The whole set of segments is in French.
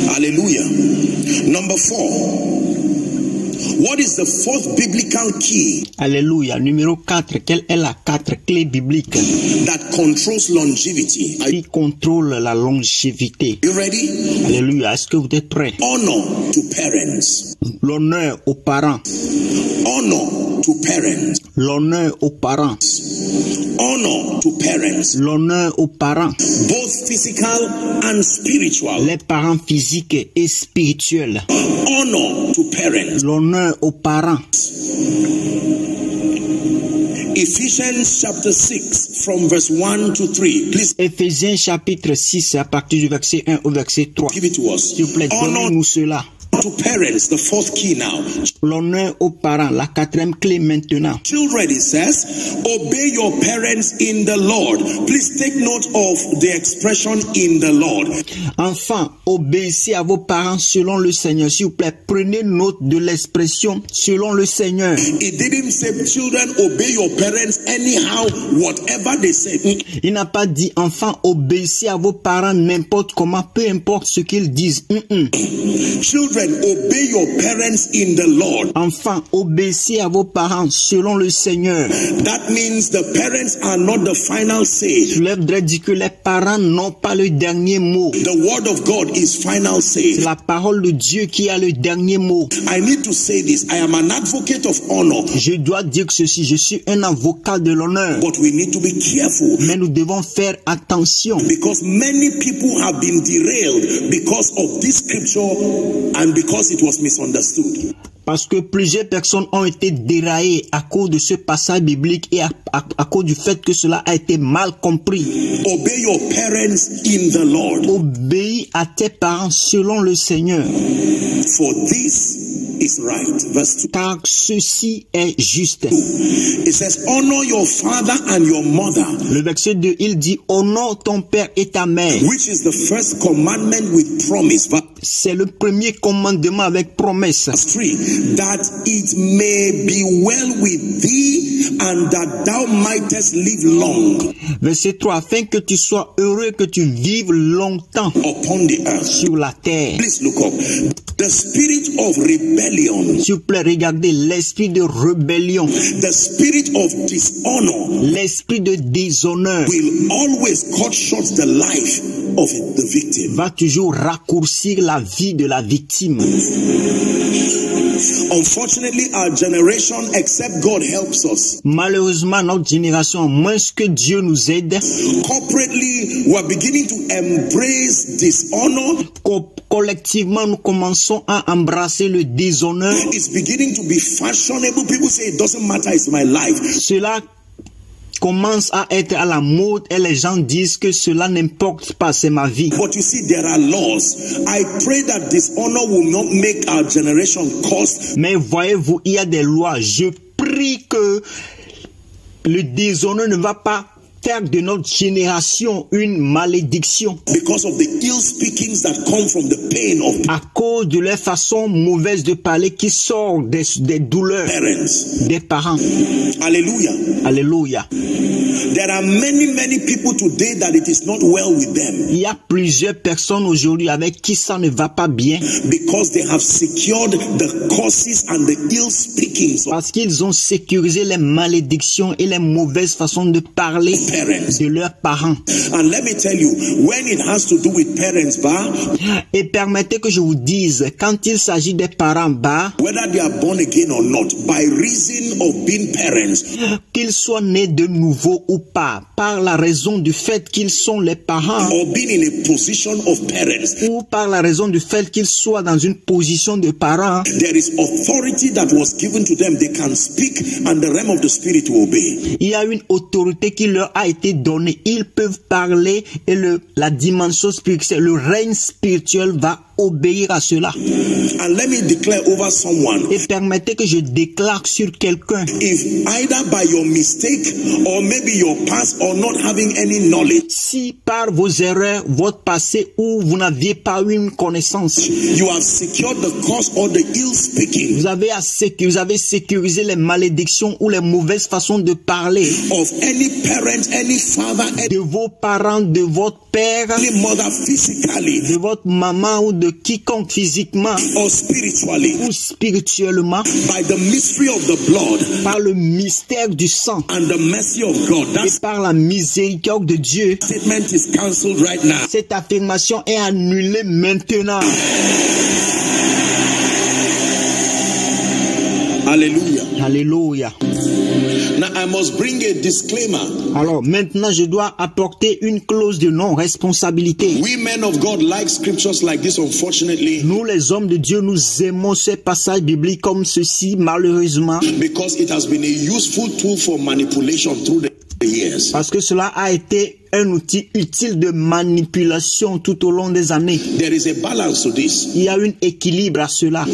Hallelujah. Number 4. What is the fourth biblical key? Alléluia. Numéro 4. Quelle est la 4 clé biblique That controls longevity? qui contrôle la longévité? You ready? Alléluia. Est-ce que vous êtes prêts? Honor to parents. L'honneur aux parents. Honor to parents. L'honneur aux parents. Honor to parents. L'honneur aux parents. Both physical and spiritual. Les parents physiques et spirituels. Honor to parents. L'honneur aux parents. Ephesians chapter 6 from verse 1 to 3. Please. Éphésiens chapitre 6 à partir du verset 1 au verset 3. Give it to us. S'il vous plaît, donnez-nous cela. To parents, the fourth key now. L'honneur aux parents, la 4e clé maintenant. Children, it says, obey your parents in the Lord. Please take note of the expression in the Lord. Enfants, obéissez à vos parents selon le Seigneur. S'il vous plaît, prenez note de l'expression selon le Seigneur. It didn't say, children, obey your parents anyhow, whatever they say. Il n'a pas dit, enfants, obéissez à vos parents n'importe comment, peu importe ce qu'ils disent. Children, obey your parents in the Lord. Enfants, obéissez à vos parents selon le Seigneur. That means the parents are not the final say. Cela voudrait dire que les parents n'ont pas le dernier mot. The word of God is final say. C'est la parole de Dieu qui a le dernier mot. I need to say this. I am an advocate of honor. Je dois dire ceci. Je suis un avocat de l'honneur. But we need to be careful. Mais nous devons faire attention. Because many people have been derailed because of this scripture and because it was misunderstood. Parce que plusieurs personnes ont été déraillées à cause de ce passage biblique et à cause du fait que cela a été mal compris. Obey your parents in the Lord. Obéis à tes parents selon le Seigneur. For this is right. Verse 2. Car ceci est juste. It says, honor your father and your mother. Le verset 2, il dit, honore ton père et ta mère. Which is the first commandment with promise. C'est le premier commandement avec promesse. Verse 3. That it may be well with thee and that thou mightest live long. Verset 3, afin que tu sois heureux, que tu vives longtemps upon the earth. Sur la terre. Please look up. The spirit of rebellion. S'il vous plaît, regardez l'esprit de rébellion. The spirit of dishonor. L'esprit de déshonneur. Will always cut short the life of the victim. Va toujours raccourcir la vie de la victime. Unfortunately, our generation, except God helps us. Malheureusement, notre génération, à moins que Dieu nous aide, corporately, we are beginning to embrace dishonor. Collectivement, nous commençons à embrasser le déshonneur. It's beginning to be fashionable. People say it doesn't matter, it's my life. Cela commence à être à la mode et les gens disent que cela n'importe pas, c'est ma vie. But you see, there are laws. I pray that dishonor will not make our generation cost. Mais voyez-vous, il y a des lois. Je prie que le déshonneur ne va pas faire de notre génération une malédiction. Because of the ill speakings that come from the pain of à cause de leur façon mauvaise de parler qui sort des douleurs des parents. Hallelujah. Alléluia. There are many people today that it is not well with them. Il y a plusieurs personnes aujourd'hui avec qui ça ne va pas bien. Because they have secured the curses and the ill speakings. Parce qu'ils ont sécurisé les malédictions et les mauvaises façons de parler de leurs parents. And let me tell you, when it has to do with parents, et permettez que je vous dise, quand il s'agit des parents, whether they are born again or not, by reason of being parents, qu'ils soient nés de nouveau ou pas, par la raison du fait qu'ils sont les parents, or being in a position of parents, ou par la raison du fait qu'ils soient dans une position de parents, there is authority that was given to them. They can speak and the realm of the spirit will obey. Il y a une autorité qui leur a été donnée. Ils peuvent parler et la dimension spirituelle, le règne spirituel va obéir à cela. And let me declare over someone. Et permettez que je déclare sur quelqu'un. If either by your mistake or maybe your past or not having any knowledge. Si par vos erreurs, votre passé ou vous n'aviez pas eu une connaissance. You have secured the cause or the ill speaking. Vous avez sécurisé les malédictions ou les mauvaises façons de parler. Of any parent, any father, de vos parents, de votre père, any mother physically. De votre maman ou de de quiconque physiquement or spiritually ou spirituellement by the mystery of the blood par le mystère du sang and the mercy of God. et That par la miséricorde de Dieu. statement is cancelled right now. Cette affirmation est annulée maintenant. Hallelujah. Alléluia. Now I must bring a disclaimer. Alors maintenant, je dois apporter une clause de non-responsabilité. We men of God like scriptures like this, unfortunately, Nous, les hommes de Dieu, nous aimons ces passages bibliques comme ceci, malheureusement, because it has been a useful tool for manipulation through the years. parce que cela a été un outil utile de manipulation tout au long des années. There is a balance to this. Il y a un équilibre à cela.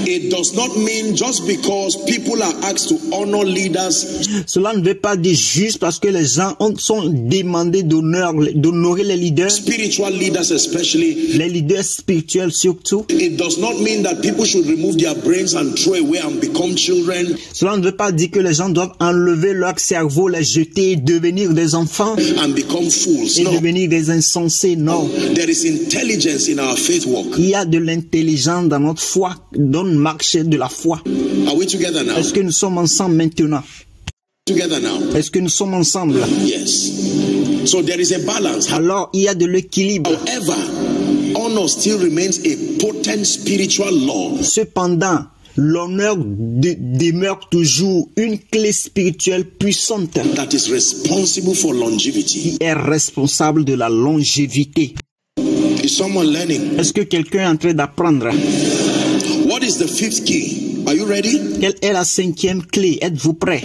It does not mean just because people are asked to honor leaders, Cela ne veut pas dire juste parce que les gens sont demandés d'honorer les leaders, spiritual leaders especially. les leaders spirituels surtout. It does not mean that people should remove their brains and throw away and become children Cela ne veut pas dire que les gens doivent enlever leur cerveau, les jeter et devenir des enfants and become fools. et No. devenir des insensés. Non. There is intelligence in our faith walk. Il y a de l'intelligence dans notre foi, dans le marché de la foi. Are we together now? Est-ce que nous sommes ensemble maintenant? Together now. Est-ce que nous sommes ensemble? Yes. So there is a balance. Alors, il y a de l'équilibre. However, honor still remains a potent spiritual law Cependant, l'honneur demeure toujours une clé spirituelle puissante that is responsible for longevity. qui est responsable de la longévité. Is someone learning? Est-ce que quelqu'un est en train d'apprendre? What is the fifth key? Are you ready? Quelle est la cinquième clé? Êtes-vous prêts?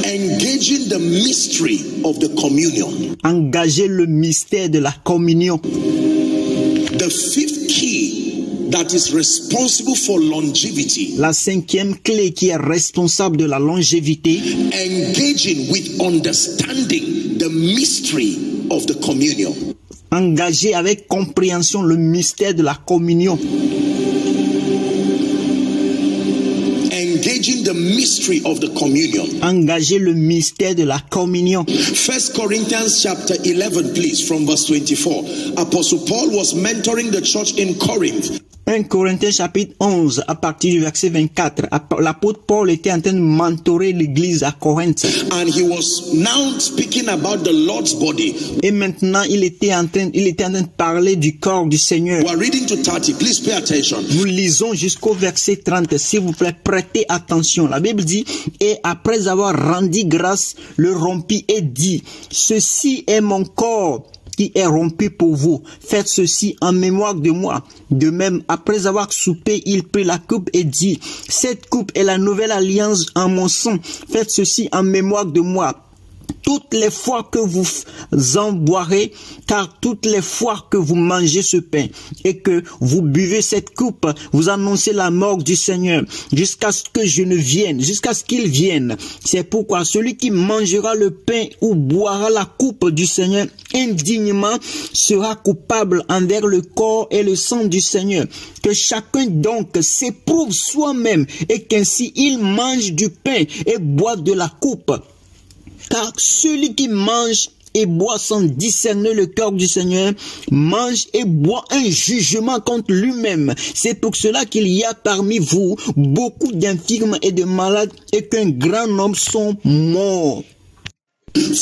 Engaging the mystery of the communion. Engagez le mystère de la communion. The fifth key that is responsible for longevity. La cinquième clé qui est responsable de la longévité. Engaging with understanding the mystery of the communion. Engagez avec compréhension le mystère de la communion. Engaging the mystery of the communion. Engagez le mystère de la communion. 1 Corinthians chapter 11, please, from verse 24. Apostle Paul was mentoring the church in Corinth. 1 Corinthiens chapitre 11, à partir du verset 24. L'apôtre Paul était en train de mentorer l'église à Corinthe. And he was now speaking about the Lord's body. Et maintenant, il était en train de parler du corps du Seigneur. We are reading to 30. Please pay attention. Nous lisons jusqu'au verset 30. S'il vous plaît, prêtez attention. La Bible dit, et après avoir rendu grâce, le rompit et dit, ceci est mon corps qui est rompu pour vous. Faites ceci en mémoire de moi. De même, après avoir soupé, il prit la coupe et dit, cette coupe est la nouvelle alliance en mon sang. Faites ceci en mémoire de moi. Toutes les fois que vous en boirez, car toutes les fois que vous mangez ce pain et que vous buvez cette coupe, vous annoncez la mort du Seigneur jusqu'à ce que je ne vienne, jusqu'à ce qu'il vienne. C'est pourquoi celui qui mangera le pain ou boira la coupe du Seigneur indignement sera coupable envers le corps et le sang du Seigneur. Que chacun donc s'éprouve soi-même et qu'ainsi il mange du pain et boive de la coupe. Car celui qui mange et boit sans discerner le cœur du Seigneur, mange et boit un jugement contre lui-même. C'est pour cela qu'il y a parmi vous beaucoup d'infirmes et de malades et qu'un grand nombre sont morts.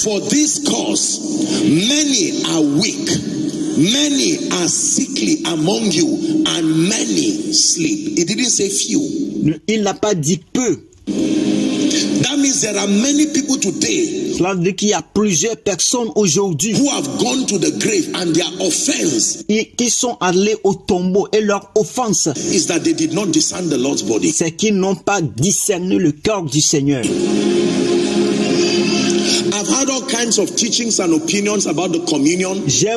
For this cause, many are weak, many are sickly among you, and many sleep. It didn't say few. Il n'a pas dit peu. That means there are many people today Cela veut dire qu'il y a plusieurs personnes aujourd'hui who have gone to the grave and their offense qui sont allés au tombeau et leur offense, is that they did not discern the Lord's body. c'est qu'ils n'ont pas discerné le cœur du Seigneur. I've had all kinds of teachings and opinions about the communion. J'ai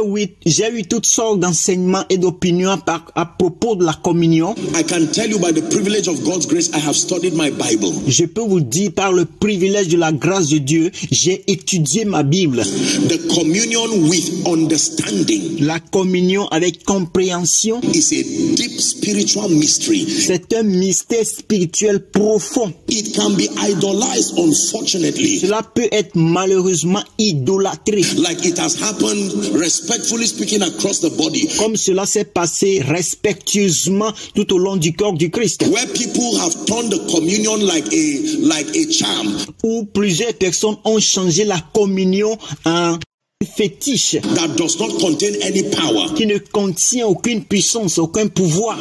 eu toutes sortes d'enseignements et d'opinions à propos de la communion. I can tell you by the privilege of God's grace, I have studied my Bible. Je peux vous dire par le privilège de la grâce de Dieu, j'ai étudié ma Bible. The communion with understanding La communion avec compréhension, is a deep spiritual mystery. c'est un mystère spirituel profond. It can be idolized, unfortunately. Cela peut être malheureusement idolâtré. Like it has happened, respectfully speaking, across the body. Comme cela s'est passé respectueusement tout au long du corps du Christ. Where people have turned the communion like a charm. Où plusieurs personnes ont changé la communion en fétiche That does not contain any power. qui ne contient aucune puissance, aucun pouvoir.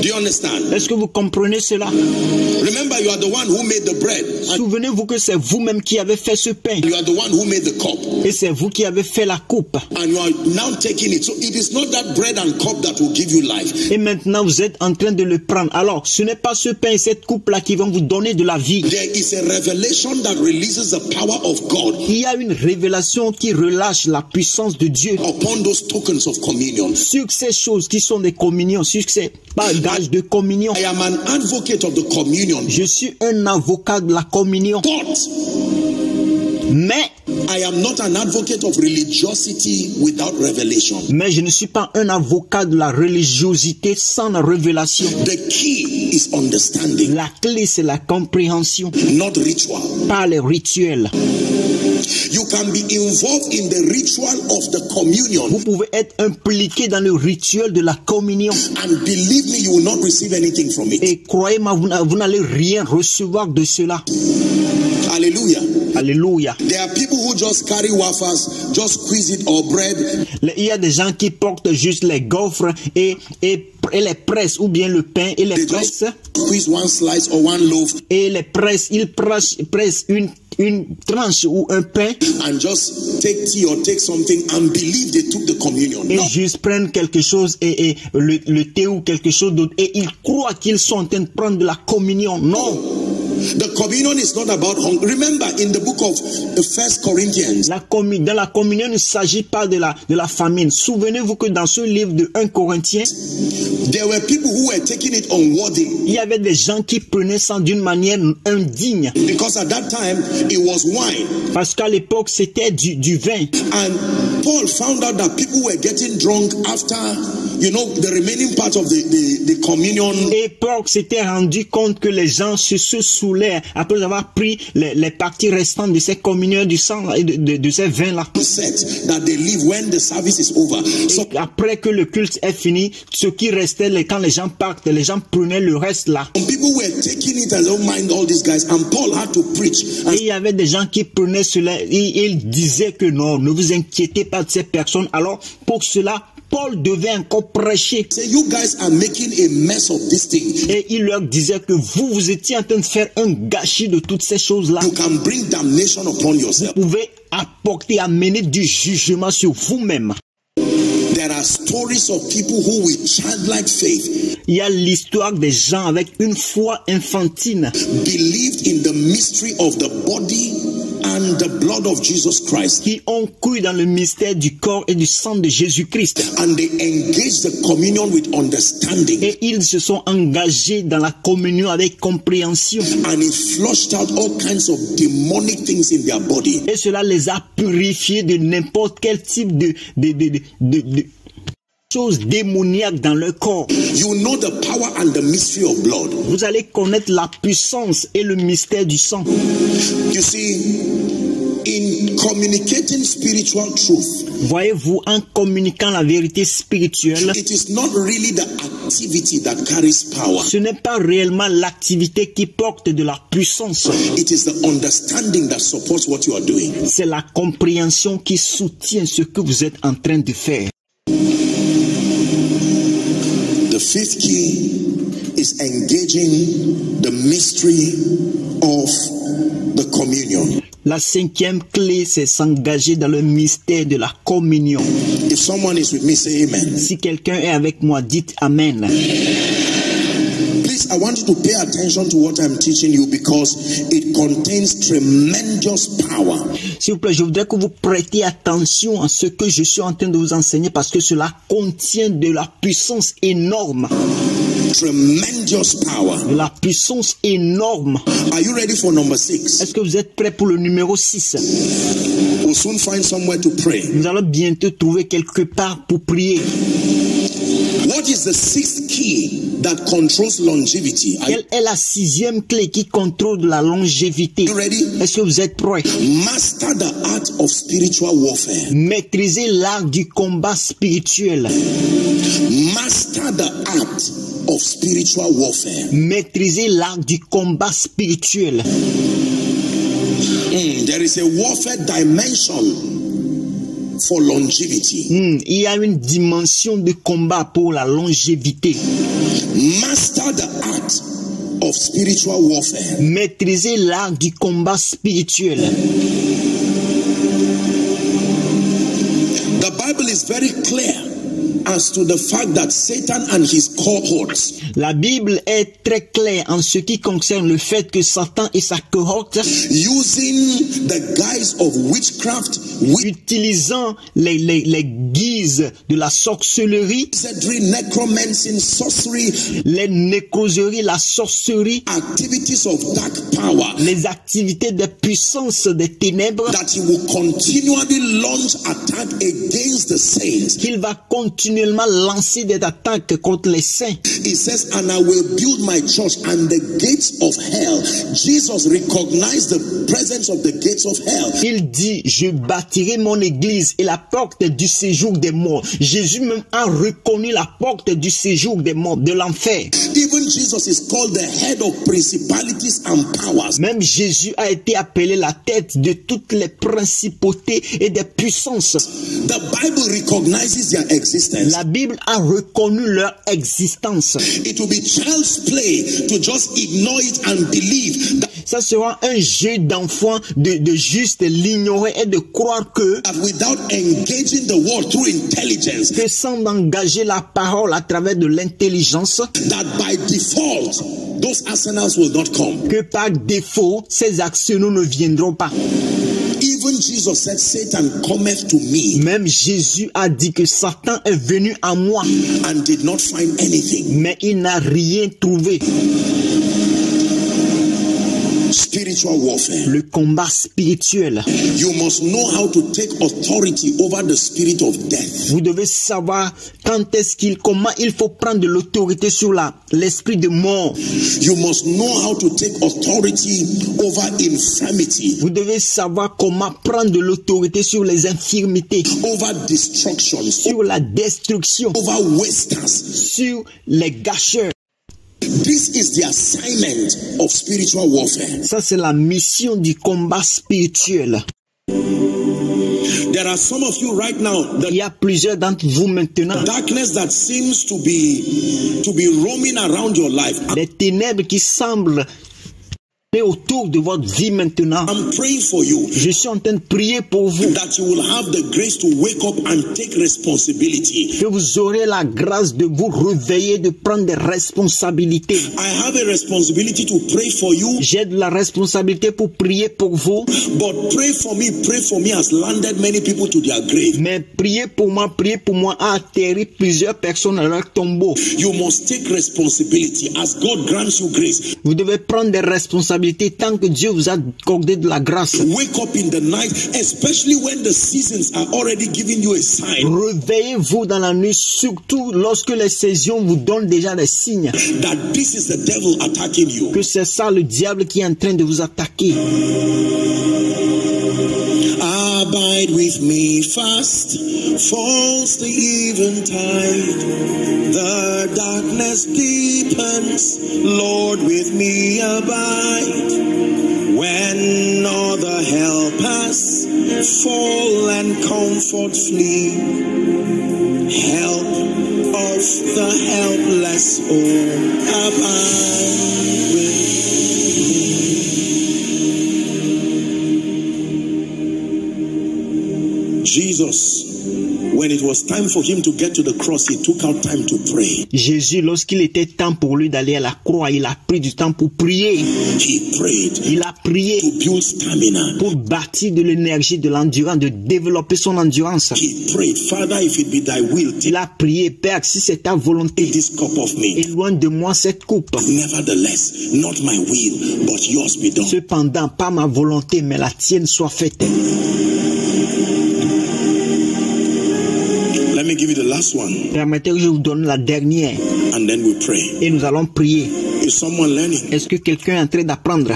Do you understand? Est-ce que vous comprenez cela? Remember, you are the one who made the bread. Souvenez-vous que c'est vous-même qui avez fait ce pain. You are the one who made the cup. Et c'est vous qui avez fait la coupe. And you are now taking it. So it is not that bread and cup that will give you life. Et maintenant, vous êtes en train de le prendre. Alors, ce n'est pas ce pain et cette coupe-là qui vont vous donner de la vie. There is a revelation that releases the power of God Il y a une révélation qui relâche la puissance de Dieu upon those tokens of communion. sur ces choses qui sont des communions, sur ces bagages de communion. I am an advocate of the communion. Je suis un avocat de la communion. But Mais I am not an advocate of religiosity without revelation. je ne suis pas un avocat de la religiosité sans la révélation. The key is understanding, La clé, c'est la compréhension, not ritual. pas les rituels. You can be involved in the ritual of the communion, Vous pouvez être impliqué dans le rituel de la communion. and believe me, you will not receive anything from it. Et croyez-moi, vous n'allez rien recevoir de cela. Hallelujah. Alléluia. There are people who just carry wafers, just squeeze it, or bread, Il y a des gens qui portent juste les gaufres et les pressent, ou bien le pain et les they pressent. just squeeze one slice or one loaf Et les pressent, ils pressent une tranche ou un pain and just take tea or take something and believe they took the communion. et No. juste prennent quelque chose et le thé ou quelque chose d'autre et ils croient qu'ils sont en train de prendre de la communion. Non. The communion is not about hunger. Remember, in the book of 1 Corinthians, Dans la communion, il ne s'agit pas de la famine. Souvenez-vous que dans ce livre de 1 Corinthiens, there were people who were taking it unworthy, il y avait des gens qui prenaient ça d'une manière indigne. because at that time it was wine. Parce qu'à l'époque, c'était du vin. And Paul found out that people were getting drunk after, the remaining part of the communion. Et Paul s'était rendu compte que les gens se saoulaient après avoir pris les parties restantes de ces communions du sang et de ces vins-là. Set that they leave when the service is over. So Et après que le culte est fini, ce qui restait, quand les gens partent, les gens prenaient le reste là. some people were taking it as, don't mind all these guys, and Paul had to preach. Et And il y avait des gens qui prenaient cela et ils disaient que non, ne vous inquiétez pas de ces personnes. Alors, pour cela, Paul devait encore prêcher. say, you guys are making a mess of this thing. Et il leur disait que vous étiez en train de faire un gâchis de toutes ces choses-là. You can bring damnation upon yourself. Vous pouvez amener du jugement sur vous-même. There are stories of people who with childlike faith Il y a l'histoire des gens avec une foi infantile believed in the mystery of the body and the blood of Jesus Christ, qui ont cru dans le mystère du corps et du sang de Jésus-Christ. and they engaged the communion with understanding, Et ils se sont engagés dans la communion avec compréhension. and it flushed out all kinds of demonic things in their body. Et cela les a purifiés de n'importe quel type de choses démoniaques dans leur corps. You know the power and the mystery of blood. Vous allez connaître la puissance et le mystère du sang. You see, in communicating spiritual truth, Voyez-vous, en communiquant la vérité spirituelle, it is not really the activity that carries power. ce n'est pas réellement l'activité qui porte de la puissance. It is the understanding that supports what you are doing. C'est la compréhension qui soutient ce que vous êtes en train de faire. The fifth key is engaging the mystery of the communion. La cinquième clé, c'est s'engager dans le mystère de la communion. If someone is with me, say amen. Si quelqu'un est avec moi, dites Amen. Please, I want you to pay attention to what I'm teaching you, because it contains tremendous power. S'il vous plaît, je voudrais que vous prêtiez attention à ce que je suis en train de vous enseigner parce que cela contient de la puissance énorme. Tremendous power. De la puissance énorme. Are you ready for number 6? Est-ce que vous êtes prêts pour le numéro 6? We'll soon find somewhere to pray. Nous allons bientôt trouver quelque part pour prier. What What is the sixth key that controls longevity? Quelle est la sixième clé qui contrôle la longévité? You ready? Est-ce que vous êtes prêts? Master the art of spiritual warfare. Maîtrisez l'art du combat spirituel. Master the art of spiritual warfare. Maîtrisez l'art du combat spirituel. There is a warfare dimension for longevity. Il y a une dimension de combat pour la longévité. Master the art of spiritual warfare. Maîtrisez l'art du combat spirituel. The Bible is very clear as to the fact that Satan and his cohorts, La Bible est très claire en ce qui concerne le fait que Satan et sa cohorte, using the guise of witchcraft, utilisant les guises de la sorcellerie, wizardry, necromancy, sorcery, les nécroseries, la sorcellerie, activities of dark power, les activités de puissance des ténèbres, that he will continually launch attack against the saints. qu'il va continuellement lancer des attaques contre les saints. He says, and I will build my church, and the gates of hell. Jesus recognized the presence of the gates of hell. Il dit, je bâtirai mon église et la porte du séjour des morts. Jésus même a reconnu la porte du séjour des morts, de l'enfer. Even Jesus is called the head of principalities and powers. Même Jésus a été appelé la tête de toutes les principautés et des puissances. The Bible recognizes their existence. La Bible a reconnu leur existence. It will be child's play to just ignore it and believe that Ça sera un jeu d'enfant de juste l'ignorer et de croire que without engaging the world through intelligence, sans engager la parole à travers de l'intelligence, that by default, those arsenals will not come. que par défaut, ces actions ne viendront pas. Even Jesus said, Satan cometh to me Même Jésus a dit que Satan est venu à moi, and did not find anything. mais il n'a rien trouvé. Spiritual warfare. Le combat spirituel. You must know how to take authority over the spirit of death. Vous devez savoir comment il faut prendre l'autorité sur l'esprit de mort. You must know how to take authority over infirmity, Vous devez savoir comment prendre l'autorité sur les infirmités, over destruction, sur la destruction, over wasters. sur les gâcheurs. This is the assignment of spiritual warfare. Ça, c'est la mission du combat spirituel. There are some of you right now, Il y a plusieurs d'entre vous maintenant, darkness that seems to be roaming around your life. les ténèbres qui semblent autour de votre vie maintenant. I'm praying for you Je suis en train de prier pour vous, that you will have the grace to wake up and take responsibility. que vous aurez la grâce de vous réveiller, de prendre des responsabilités. I have a responsibility to pray for you, J'ai de la responsabilité pour prier pour vous, but pray for me has landed many people to their grave. mais prier pour moi a atterri plusieurs personnes à leur tombeau. You must take responsibility as God grants you grace. Vous devez prendre des responsabilités tant que Dieu vous a accordé de la grâce. Wake up in the night, especially when the seasons are already giving you a sign Réveillez-vous dans la nuit, surtout lorsque les saisons vous donnent déjà des signes that this is the devil attacking you. que c'est ça le diable qui est en train de vous attaquer. Abide with me fast, falls the eventide, the darkness deepens, Lord with me abide, when all the helpers fall and comfort flee, help of the helpless, oh, abide with me. Jesus, when it was time for him to get to the cross, he took out time to pray. Jésus, lorsqu'il était temps pour lui d'aller à la croix, il a pris du temps pour prier. He prayed Il a prié to build stamina. pour bâtir de l'énergie, de l'endurance, de développer son endurance. He prayed, Father, if it be thy will, take Il a prié, Père, si c'est ta volonté, this cup of me. éloigne de moi cette coupe. Nevertheless, not my will, but yours be done. Cependant, pas ma volonté, mais la tienne soit faite. Let me give you the last one. Permettez que je vous donne la dernière. And then we pray. Et nous allons prier. Is someone learning? Est-ce que quelqu'un est en train d'apprendre?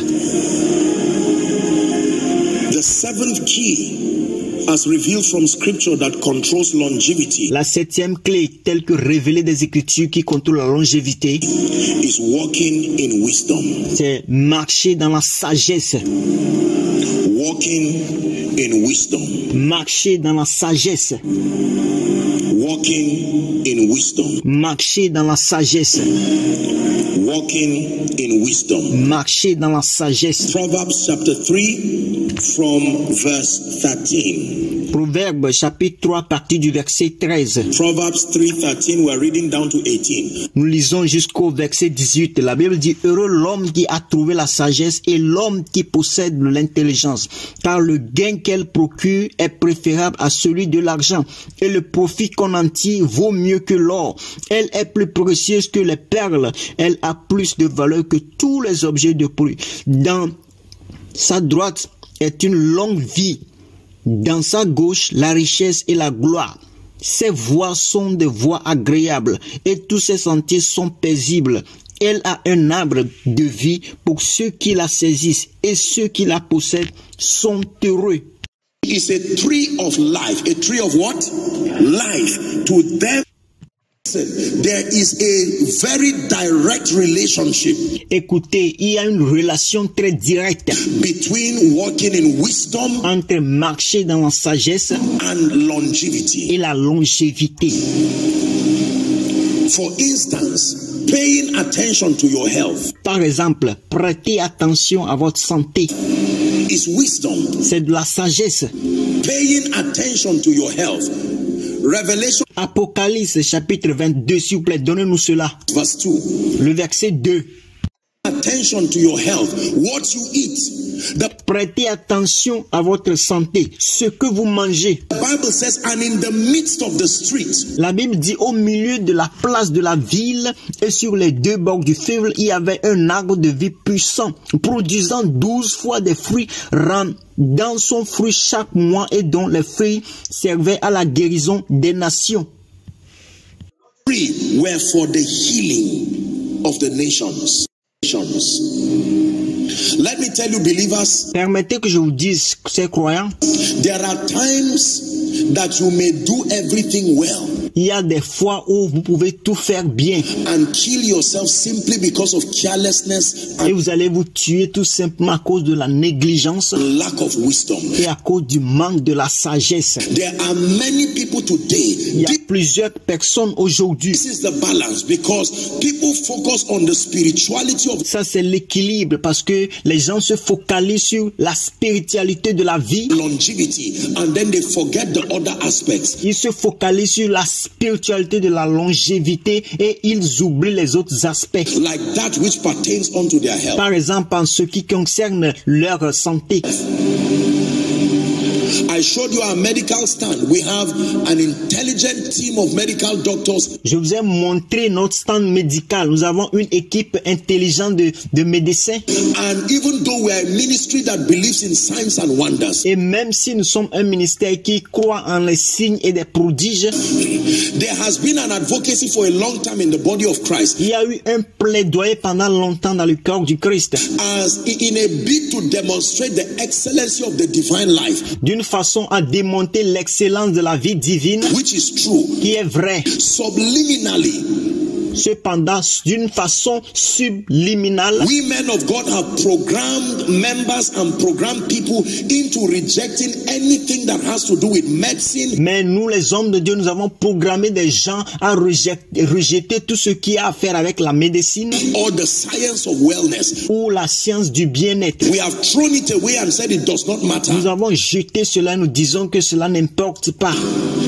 The seventh key, as revealed from scripture, that controls longevity, La septième clé, telle que révélée des Écritures qui contrôle la longévité, is walking in wisdom. c'est marcher dans la sagesse. Walking in wisdom. Marcher dans la sagesse. Walking in wisdom. Marcher dans la sagesse. Walking in wisdom. Marcher dans la sagesse. Proverbs chapter 3 from verse 13. Proverbe chapitre 3 partie du verset 13. Proverbs 3:13, we're reading down to 18. Nous lisons jusqu'au verset 18. La Bible dit: heureux l'homme qui a trouvé la sagesse et l'homme qui possède l'intelligence, car le gain qu'elle procure est préférable à celui de l'argent et le profit qu'on en tire vaut mieux que l'or. Elle est plus précieuse que les perles, elle a plus de valeur que tous les objets de prix. Dans sa droite est une longue vie, dans sa gauche la richesse et la gloire. Ses voies sont des voies agréables et tous ses sentiers sont paisibles. Elle a un arbre de vie pour ceux qui la saisissent et ceux qui la possèdent sont heureux. It's a tree of life. A tree of what? Life. To them, there is a very direct relationship. Écoutez, il y a une relation très directe Between walking in wisdom entre marcher dans la sagesse and longevity. et la longévité. For instance, paying attention to your health Par exemple, prêtez attention à votre santé. is wisdom. C'est de la sagesse. Paying attention to your health. Revelation Apocalypse chapitre 22, s'il vous plaît, donnez-nous cela. verse 2. Le verset 2. Attention to your health. What you eat. The Prêtez attention à votre santé, ce que vous mangez. Bible says, and in the midst of the street, La Bible dit au milieu de la place de la ville et sur les deux bords du fleuve, il y avait un arbre de vie puissant, produisant 12 fois des fruits, dans son fruit chaque mois et dont les fruits servaient à la guérison des nations. three were for the healing of the nations. Let me tell you, believers, Permettez que je vous dise, ces croyants, there are times that you may do everything well il y a des fois où vous pouvez tout faire bien and kill yourself simply because of carelessness et and vous allez vous tuer tout simplement à cause de la négligence lack of wisdom. et à cause du manque de la sagesse. There are many people today. Il y a plusieurs personnes aujourd'hui. This is the balance, because people focus on the spirituality of Ça, c'est l'équilibre parce que les gens se focalisent sur la spiritualité de la vie. longevity and then they forget the other aspects. Ils se focalisent sur la spiritualité de la longévité et ils oublient les autres aspects. Like that which pertains unto their health. Par exemple, en ce qui concerne leur santé. I showed you our medical stand. We have an intelligent team of medical doctors. Je vous ai montré notre stand médical. Nous avons une équipe intelligente de médecins. And even though we are a ministry that believes in signs and wonders, Et même si nous sommes un ministère qui croit en les signes et des prodiges, there has been an advocacy for a long time in the body of Christ il y a eu un plaidoyer pendant longtemps dans le corps du Christ. as in a bid to demonstrate the excellency of the divine life, D'une façon à démonter l'excellence de la vie divine, which is true. qui est vrai. Subliminally, Cependant, d'une façon subliminale, we men of God have programmed members and programmed people into rejecting anything that has to do with medicine mais nous, les hommes de Dieu, nous avons programmé des gens à rejeter tout ce qui a à faire avec la médecine or the science of wellness. ou la science du bien-être. We have thrown it away and said it does not matter. Nous avons jeté cela, nous disons que cela n'importe pas.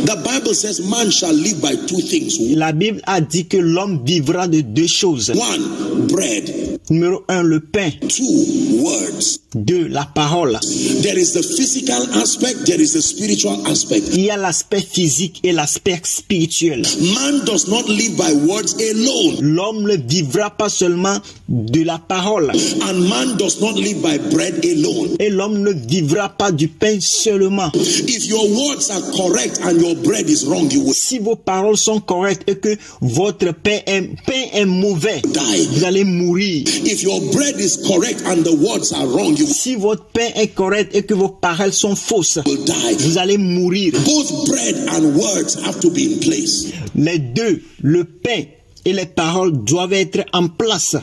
The Bible says man shall live by two things. La Bible a dit que l'homme L'homme vivra de deux choses. 1, bread. Numéro 1, le pain. 2, words. 2, la parole. There is the physical aspect, there is the spiritual aspect. Il y a l'aspect physique et l'aspect spirituel. Man does not live by words alone. L'homme ne vivra pas seulement de la parole. And man does not live by bread alone. Et l'homme ne vivra pas du pain seulement. If your words are correct and your bread is wrong, you will Si vos paroles sont correctes et que votre pain est mauvais, die. vous allez mourir. If your bread is correct and the words are wrong, you Si votre pain est correct et que vos paroles sont fausses, will die. vous allez mourir. Both bread and words have to be in place. Les deux, le pain et les paroles, doivent être en place.